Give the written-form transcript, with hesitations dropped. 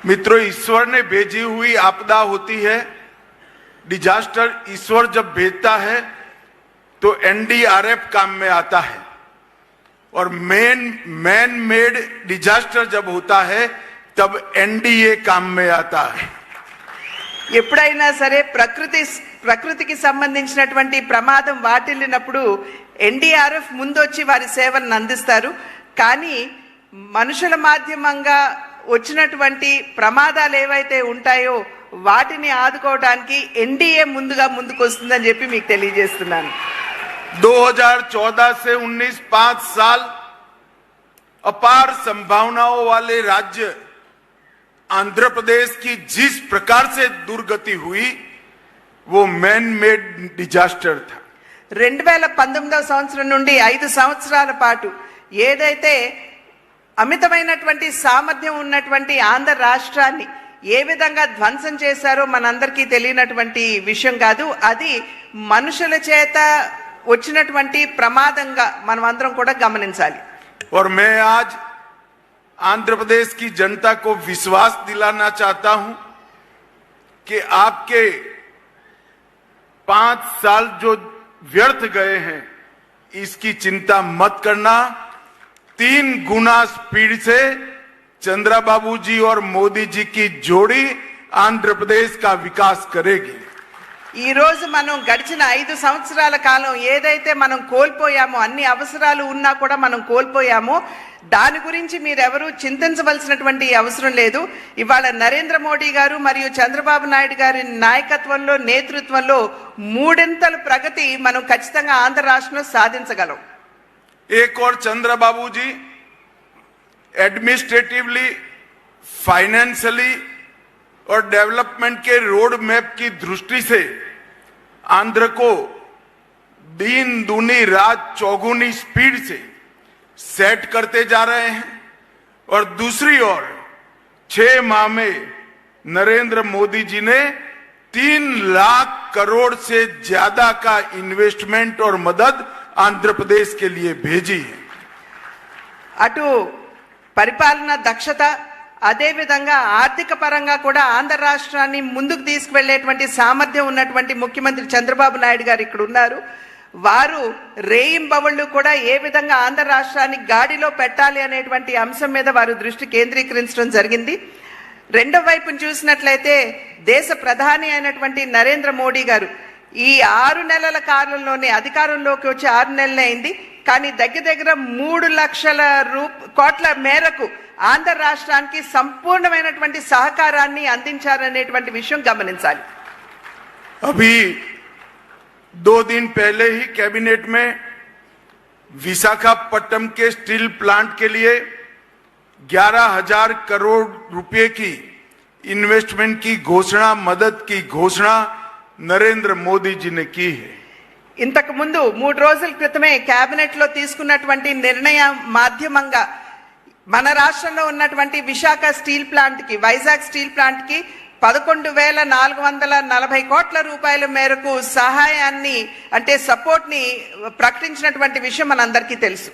मित्रों, ईश्वर ने भेजी हुई आपदा होती है। डिजास्टर ईश्वर जब भेजता है तो एनडीआरएफ काम में आता है, और मैन मेड डिजास्टर जब होता है तब एनडीए काम में आता है। ఎప్పుడైనా సరే ప్రకృతికి సంబంధించినటువంటి ప్రమాదం వాటిల్లినప్పుడు ఎన్డీఆర్ఎఫ్ ముందొచ్చి వారి సేవలను అందిస్తారు. కానీ మనుషుల మాధ్యమంగా వచ్చినటువంటి ప్రమాదాలు ఏవైతే ఉంటాయో వాటిని ఆదుకోవడానికి ఎన్డీఏ ముందుకు వస్తుందని చెప్పి మీకు తెలియజేస్తున్నాను. 2014 से 19 5 साल अपार संभावनाओं वाले राज्य आंध्र प्रदेश की जिस प्रकार से दुर्गति हुई वो मैन मेड डिजास्टर था. 2019 సంవత్సరం నుండి 5 సంవత్సరాల పాటు ఏదైతే అమితమైనటువంటి సామర్థ్యం ఉన్నటువంటి ఆంధ్ర రాష్ట్రాన్ని ఏ విధంగా ధ్వంసం చేశారో మనందరికీ తెలియనటువంటి విషయం కాదు. అది మనుషుల చేత వచ్చినటువంటి ప్రమాదంగా మనం అందరం కూడా గమనించాలి. और मैं आज आंध्र प्रदेश की जनता को विश्वास दिलाना चाहता हूं कि आपके 5 साल जो व्यर्थ गए हैं इसकी चिंता मत करना. 3 गुना स्पीड से चंद्रबाबू जी और मोदी जी की जोड़ी आंध्र प्रदेश का विकास करेगी. ఈ రోజు మనం గడిచిన 5 సంవత్సరాల కాలం ఏదైతే మనం కోల్పోయామో, అన్ని అవసరాలు ఉన్నా కూడా మనం కోల్పోయామో, దాని గురించి మీరెవరూ చింతించవలసినటువంటి అవసరం లేదు. ఇవాళ నరేంద్ర మోడీ గారు మరియు చంద్రబాబు నాయుడు గారి నాయకత్వంలో, నేతృత్వంలో మూడింతల ప్రగతి మనం ఖచ్చితంగా ఆంధ్ర రాష్ట్రంలో సాధించగలం. एक और चंद्रबाबू जी एडमिनिस्ट्रेटिवली, फाइनेंशियली और डेवलपमेंट के रोड मैप की दृष्टि से आंध्र को दिन दूनी रात चौगुनी स्पीड से सेट करते जा रहे हैं. और दूसरी ओर 6 माह में नरेंद्र मोदी जी ने 3 लाख करोड़ से ज्यादा का इन्वेस्टमेंट और मदद आंध्र प्रदेश के लिए भेजी है. అటు పరిపాలన దక్షత, అదే విధంగా ఆర్థిక పరంగా కూడా ఆంధ్ర రాష్ట్రాన్ని ముందుకు తీసుకువెళ్లేటువంటి సామర్థ్యం ఉన్నటువంటి ముఖ్యమంత్రి చంద్రబాబు నాయుడు గారు ఇక్కడ ఉన్నారు. వారు రేయింబవళ్ళు కూడా ఏ విధంగా ఆంధ్ర రాష్ట్రాన్ని గాడిలో పెట్టాలి అనేటువంటి అంశం మీద వారు దృష్టి కేంద్రీకరించడం జరిగింది. రెండో వైపును చూసినట్లయితే దేశ ప్రధాని అయినటువంటి నరేంద్ర మోడీ గారు ఈ 6 నెలల కాలంలోనే అధికారంలోకి వచ్చి 6 నెలలే అయింది. కానీ దగ్గర 3 లక్షల కోట్ల మేరకు ఆంధ్ర రాష్ట్రానికి సంపూర్ణమైనటువంటి సహకారాన్ని అందించారనేటువంటి విషయం గమనించాలి. अभी 2 दिन पहले ही कैबिनेट में विशाखापट्टनम के स्टील प्लांट के लिए 11,000 करोड़ रुपए की इन्वेस्टमेंट की घोषणा, मदद की घोषणा नरेंद्र मोदी जी ने की है. ఇంతకు ముందు 3 రోజుల క్రితమే కేబినెట్ లో తీసుకున్నటువంటి నిర్ణయం మాధ్యమంగా మన రాష్ట్రంలో ఉన్నటువంటి విశాఖ స్టీల్ ప్లాంట్ కి, వైజాగ్ స్టీల్ ప్లాంట్ కి 11,440 కోట్ల రూపాయల మేరకు సహాయాన్ని, అంటే సపోర్ట్ ని ప్రకటించినటువంటి విషయం మనందరికీ తెలుసు.